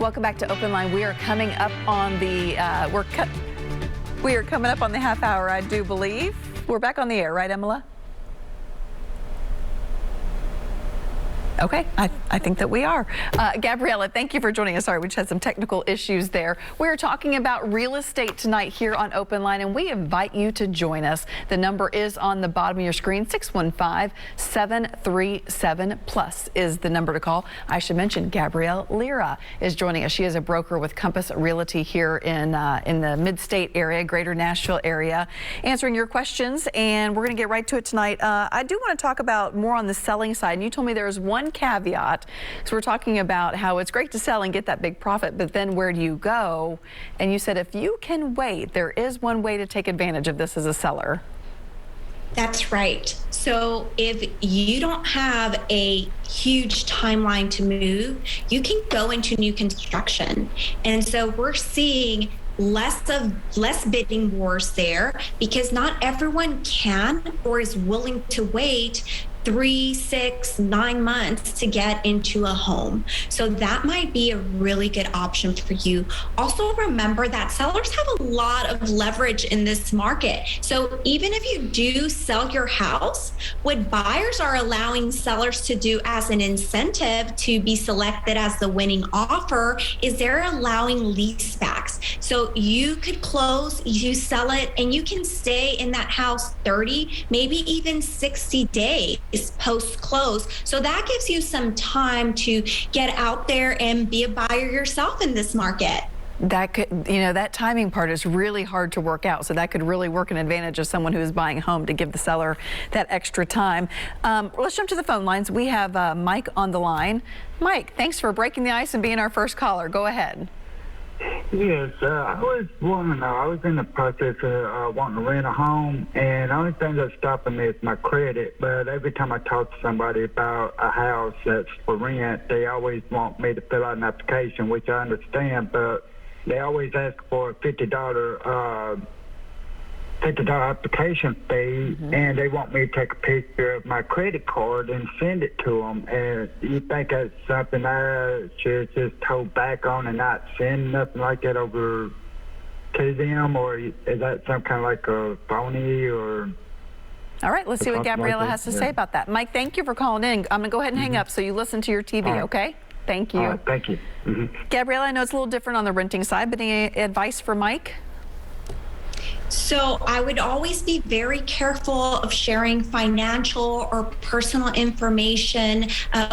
Welcome back to Open Line. We are coming up on the we are coming up on the half hour, I do believe. We're back on the air, right, Emila? Okay, I think that we are. Gabriela, thank you for joining us. Sorry, we just had some technical issues there. We're talking about real estate tonight here on Open Line, and we invite you to join us. The number is on the bottom of your screen, 615-737+ is the number to call. I should mention Gabriela Lira is joining us. She is a broker with Compass Realty here in the mid-state area, greater Nashville area, answering your questions, and we're going to get right to it tonight. I do want to talk about more on the selling side, and you told me there's one caveat. So we're talking about how it's great to sell and get that big profit, but then where do you go? And you said if you can wait, there is one way to take advantage of this as a seller. That's right. So if you don't have a huge timeline to move, you can go into new construction. And so we're seeing less bidding wars there because not everyone can or is willing to wait 3, 6, 9 months to get into a home. So that might be a really good option for you. Also remember that sellers have a lot of leverage in this market. So even if you do sell your house, what buyers are allowing sellers to do as an incentive to be selected as the winning offer is they're allowing lease backs. So you could close, you sell it, and you can stay in that house 30, maybe even 60 days post-close. So that gives you some time to get out there and be a buyer yourself in this market. That could, that timing part is really hard to work out. So that could really work an advantage of someone who is buying a home to give the seller that extra time. Let's jump to the phone lines. We have Mike on the line. Mike, thanks for breaking the ice and being our first caller. Go ahead. Yes, I was wanting to know, I was in the process of wanting to rent a home, and the only thing that's stopping me is my credit. But every time I talk to somebody about a house that's for rent, they always want me to fill out an application, which I understand, but they always ask for a $50 application fee, and they want me to take a picture of my credit card and send it to them. And you think that's something I should just hold back on and not send nothing like that over to them, or is that some kind of like a phony or? All right, let's see what Gabriela has to say about that. Mike, thank you for calling in. I'm gonna go ahead and hang up so you listen to your TV, okay? Thank you. Thank you. Gabriela, I know it's a little different on the renting side, but any advice for Mike? So I would always be very careful of sharing financial or personal information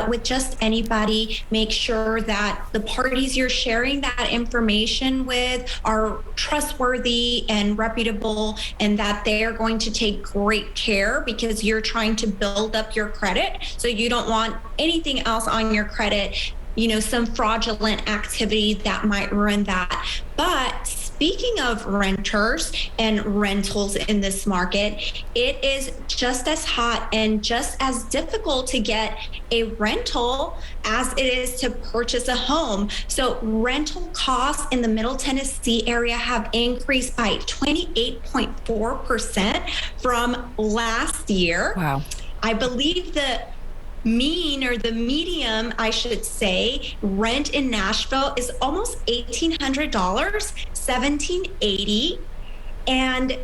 with just anybody. Make sure that the parties you're sharing that information with are trustworthy and reputable, and that they're going to take great care because you're trying to build up your credit. So you don't want anything else on your credit, some fraudulent activity that might ruin that. But speaking of renters and rentals in this market, it is just as hot and just as difficult to get a rental as it is to purchase a home. So rental costs in the Middle Tennessee area have increased by 28.4% from last year. Wow. I believe the mean, or the medium, I should say, rent in Nashville is almost $1,800, $1,780, and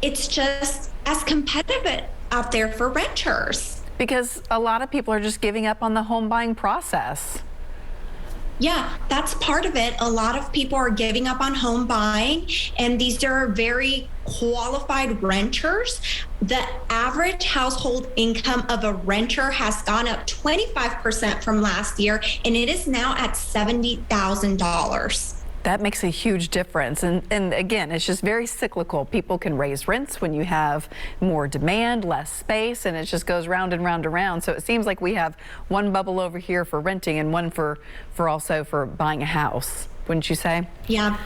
it's just as competitive out there for renters. Because a lot of people are just giving up on the home buying process. Yeah, that's part of it. A lot of people are giving up on home buying, and these are very qualified renters. The average household income of a renter has gone up 25% from last year, and it is now at $70,000. That makes a huge difference. And again, it's just very cyclical. People can raise rents when you have more demand, less space, and it just goes round and round and round. So it seems like we have one bubble over here for renting and one for also for buying a house, wouldn't you say? Yeah.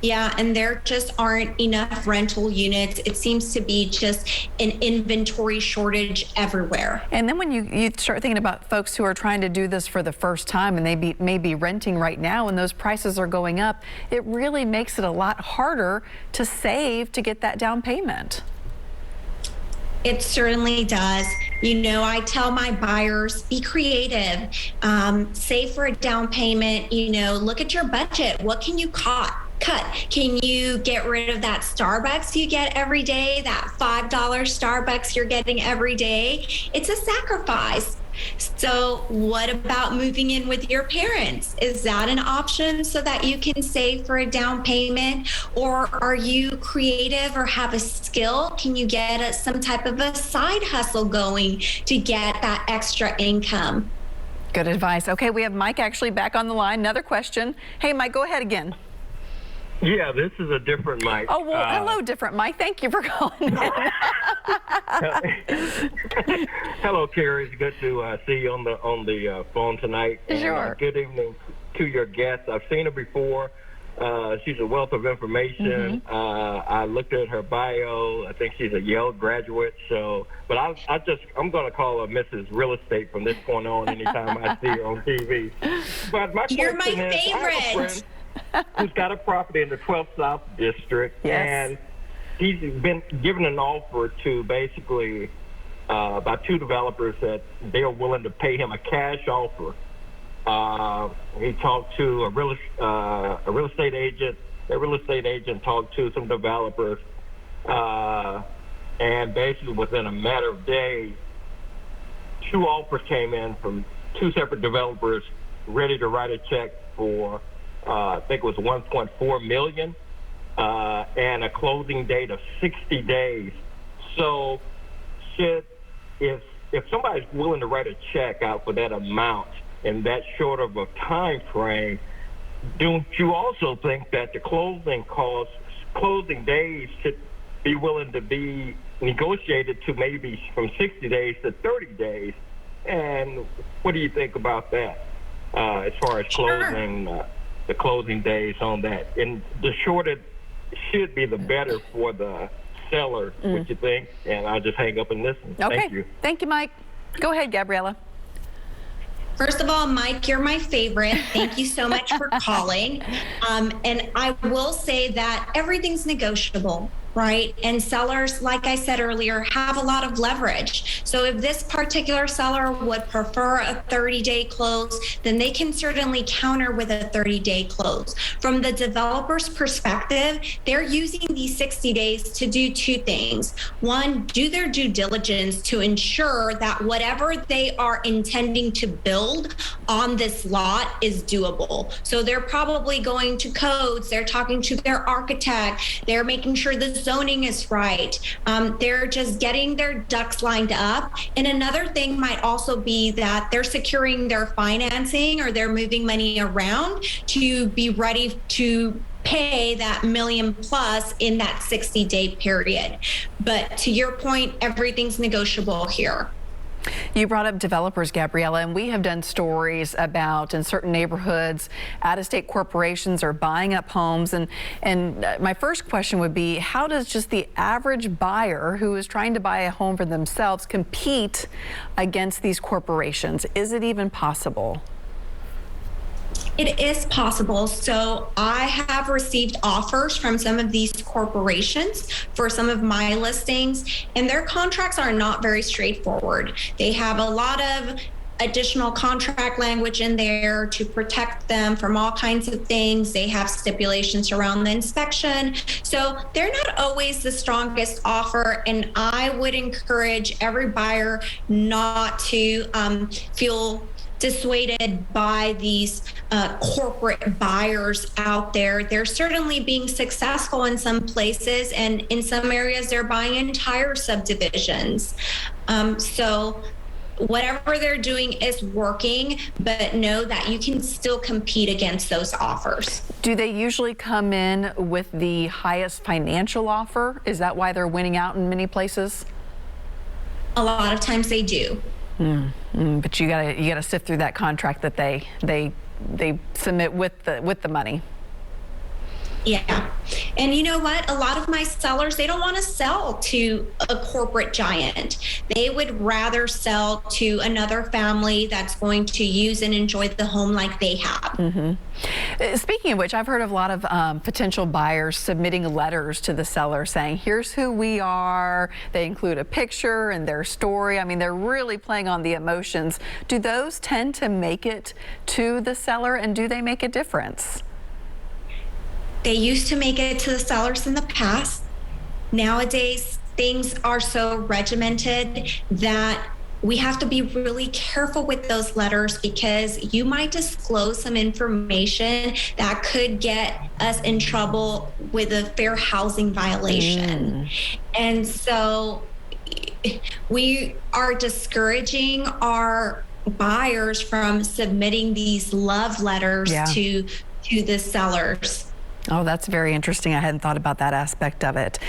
Yeah, and there just aren't enough rental units. It seems to be just an inventory shortage everywhere. And then when you start thinking about folks who are trying to do this for the first time and they may be renting right now and those prices are going up, it really makes it a lot harder to save to get that down payment. It certainly does. I tell my buyers, be creative, save for a down payment, look at your budget. What can you cut? Can you get rid of that Starbucks you get every day, that $5 Starbucks you're getting every day? It's a sacrifice. So what about moving in with your parents? Is that an option so that you can save for a down payment? Or are you creative or have a skill? Can you get some type of a side hustle going to get that extra income? Good advice. Okay, we have Mike actually back on the line. Another question. Hey, Mike, go ahead again. Yeah, this is a different Mike. Oh, well, hello, different Mike. Thank you for calling in. Hello, Carrie. It's good to see you on the phone tonight. Sure. And, good evening to your guest. I've seen her before. She's a wealth of information. I looked at her bio. I think she's a Yale graduate. But I'm going to call her Mrs. Real Estate from this point on. Anytime I see her on TV. But my You're question my is, I have a friend who's got a property in the 12th South District, and he's been given an offer to basically by two developers that they're willing to pay him a cash offer. He talked to a real estate agent. The real estate agent talked to some developers, and basically within a matter of days, two offers came in from two separate developers ready to write a check for I think it was $1.4 million, and a closing date of 60 days. So, if somebody's willing to write a check out for that amount in that short of a time frame, don't you also think that the closing days should be willing to be negotiated to maybe from 60 days to 30 days? And what do you think about that as far as closing? The closing days on that, and the shorter should be the better for the seller. What you think? And I'll just hang up and listen. Okay. Thank you. Thank you, Mike. Go ahead, Gabriela. First of all, Mike, you're my favorite. Thank you so much for calling. And I will say that everything's negotiable, right? And sellers, like I said earlier, have a lot of leverage. So if this particular seller would prefer a 30-day close, then they can certainly counter with a 30-day close. From the developer's perspective, they're using these 60 days to do two things. One, do their due diligence to ensure that whatever they are intending to build on this lot is doable. So they're probably going to codes, they're talking to their architect, they're making sure the zoning is right. They're just getting their ducks lined up. And another thing might also be that they're securing their financing or they're moving money around to be ready to pay that $1 million plus in that 60-day period. But to your point, everything's negotiable here. You brought up developers, Gabriela, and we have done stories about in certain neighborhoods, out-of-state corporations are buying up homes. And my first question would be, how does just the average buyer who is trying to buy a home for themselves compete against these corporations? Is it even possible? It is possible. So I have received offers from some of these corporations for some of my listings, and their contracts are not very straightforward. They have a lot of additional contract language in there to protect them from all kinds of things. They have stipulations around the inspection. So they're not always the strongest offer. And I would encourage every buyer not to feel dissuaded by these corporate buyers out there. They're certainly being successful in some places, and in some areas they're buying entire subdivisions. So whatever they're doing is working, but know that you can still compete against those offers. Do they usually come in with the highest financial offer? Is that why they're winning out in many places? A lot of times they do. But you gotta sift through that contract that they submit with the money. Yeah. And you know what? A lot of my sellers, they don't want to sell to a corporate giant. They would rather sell to another family that's going to use and enjoy the home like they have. Speaking of which, I've heard of a lot of potential buyers submitting letters to the seller saying, here's who we are. They include a picture and their story. I mean, they're really playing on the emotions. Do those tend to make it to the seller, and do they make a difference? They used to make it to the sellers in the past. Nowadays, things are so regimented that we have to be really careful with those letters, because you might disclose some information that could get us in trouble with a fair housing violation. And so we are discouraging our buyers from submitting these love letters to the sellers. Oh, that's very interesting. I hadn't thought about that aspect of it.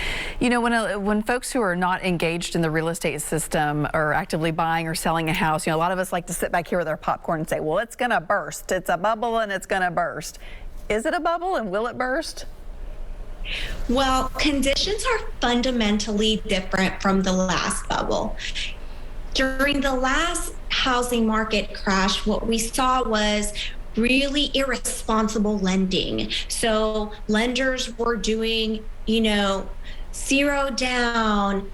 You know, when folks who are not engaged in the real estate system are actively buying or selling a house, you know, a lot of us like to sit back here with our popcorn and say, well, it's going to burst. It's a bubble and it's going to burst. Is it a bubble, and will it burst? Well, conditions are fundamentally different from the last bubble. During the last housing market crash, what we saw was really irresponsible lending. So lenders were doing, you know, zero down,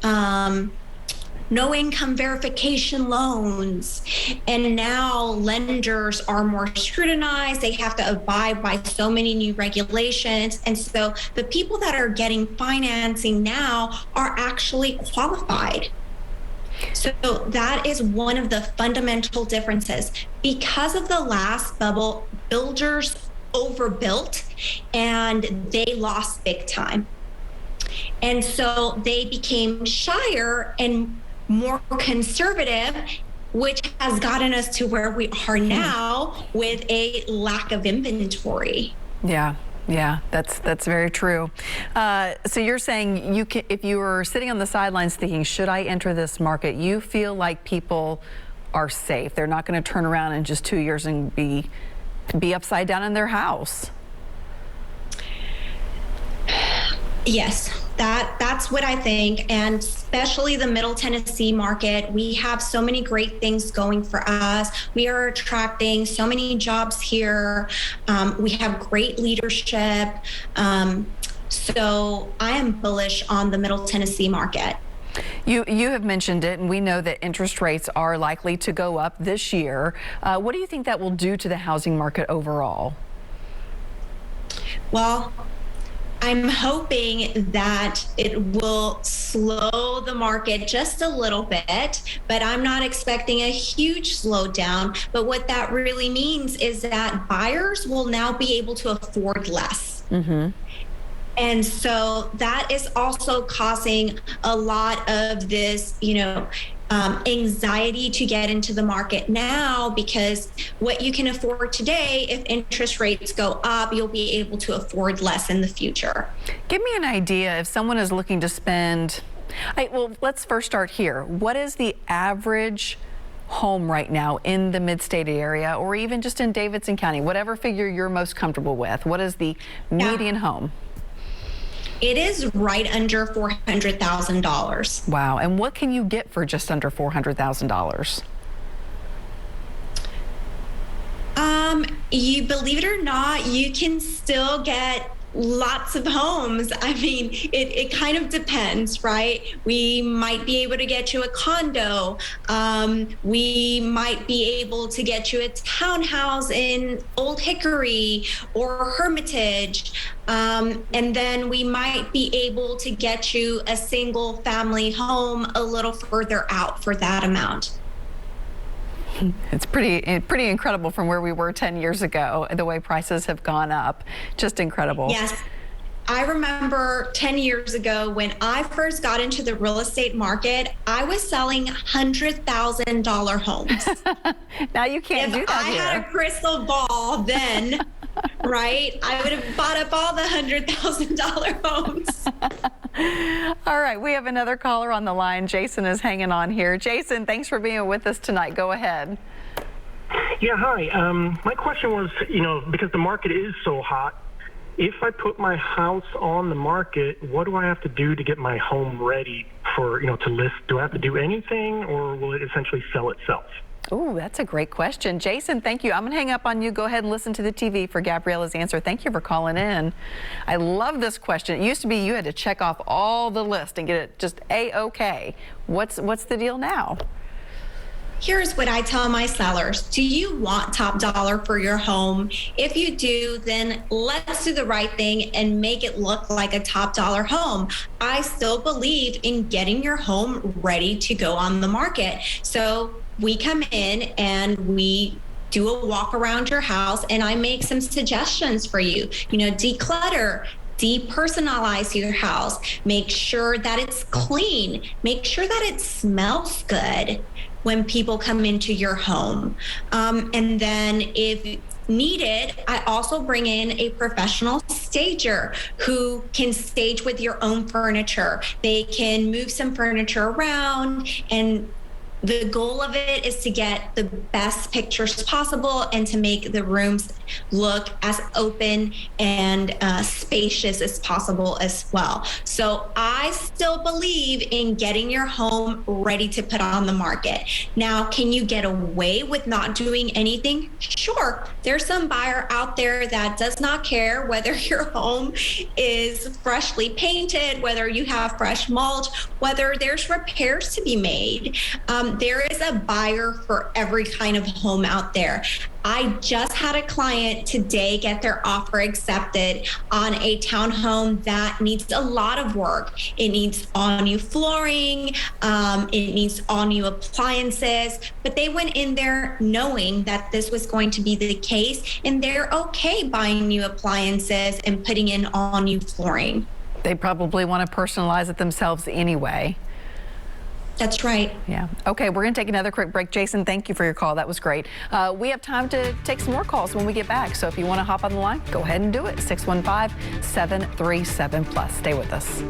no income verification loans. And now lenders are more scrutinized. They have to abide by so many new regulations. And so the people that are getting financing now are actually qualified. So that is one of the fundamental differences. Because of the last bubble, builders overbuilt and they lost big time. And so they became shyer and more conservative, which has gotten us to where we are now with a lack of inventory. Yeah, that's very true. So you're saying you can, if you were sitting on the sidelines thinking, should I enter this market, you feel like people are safe. They're not going to turn around in just 2 years and be upside down in their house. Yes, that's what I think, and especially the Middle Tennessee market. We have so many great things going for us. We are attracting so many jobs here. We have great leadership. So I am bullish on the Middle Tennessee market. You have mentioned it, and we know that interest rates are likely to go up this year. What do you think that will do to the housing market overall? Well, I'm hoping that it will slow the market just a little bit, but I'm not expecting a huge slowdown. But what that really means is that buyers will now be able to afford less. And so that is also causing a lot of this, you know, anxiety to get into the market now, because what you can afford today, if interest rates go up, you'll be able to afford less in the future. Give me an idea if someone is looking to spend, well, let's first start here. What is the average home right now in the mid-state area, or even just in Davidson County, whatever figure you're most comfortable with? What is the median home? It is right under $400,000. Wow. And what can you get for just under $400,000? You believe it or not, you can still get lots of homes. I mean, it kind of depends, right? We might be able to get you a condo. We might be able to get you a townhouse in Old Hickory or Hermitage. And then we might be able to get you a single family home a little further out for that amount. It's pretty incredible from where we were 10 years ago, the way prices have gone up. Just incredible. Yes. I remember 10 years ago when I first got into the real estate market, I was selling $100,000 homes. Now you can't do that. If I had a crystal ball then, right, I would have bought up all the $100,000 homes. All right, we have another caller on the line. Jason is hanging on here. Jason, thanks for being with us tonight. Go ahead. Yeah, hi. My question was, you know, because the market is so hot, if I put my house on the market, what do I have to do to get my home ready for, to list? Do I have to do anything, or will it essentially sell itself? Oh, that's a great question. Jason, thank you. I'm going to hang up on you. Go ahead and listen to the TV for Gabriela's answer. Thank you for calling in. I love this question. It used to be you had to check off all the list and get it just A-OK. What's the deal now? Here's what I tell my sellers. Do you want top dollar for your home? If you do, then let's do the right thing and make it look like a top dollar home. I still believe in getting your home ready to go on the market. So we come in and we do a walk around your house, and I make some suggestions for you. Declutter, depersonalize your house, make sure that it's clean, make sure that it smells good when people come into your home. And then if needed, I also bring in a professional stager who can stage with your own furniture. They can move some furniture around, and the goal of it is to get the best pictures possible and to make the rooms look as open and spacious as possible as well. So I still believe in getting your home ready to put on the market. Now, can you get away with not doing anything? Sure. There's some buyer out there that does not care whether your home is freshly painted, whether you have fresh mulch, whether there's repairs to be made. There is a buyer for every kind of home out there. I just had a client today get their offer accepted on a townhome that needs a lot of work. It needs all new flooring, it needs all new appliances, but they went in there knowing that this was going to be the case, and they're okay buying new appliances and putting in all new flooring. They probably want to personalize it themselves anyway. That's right. Yeah. Okay, we're going to take another quick break. Jason, thank you for your call. That was great. We have time to take some more calls when we get back. So if you want to hop on the line, go ahead and do it. 615-737+. Stay with us.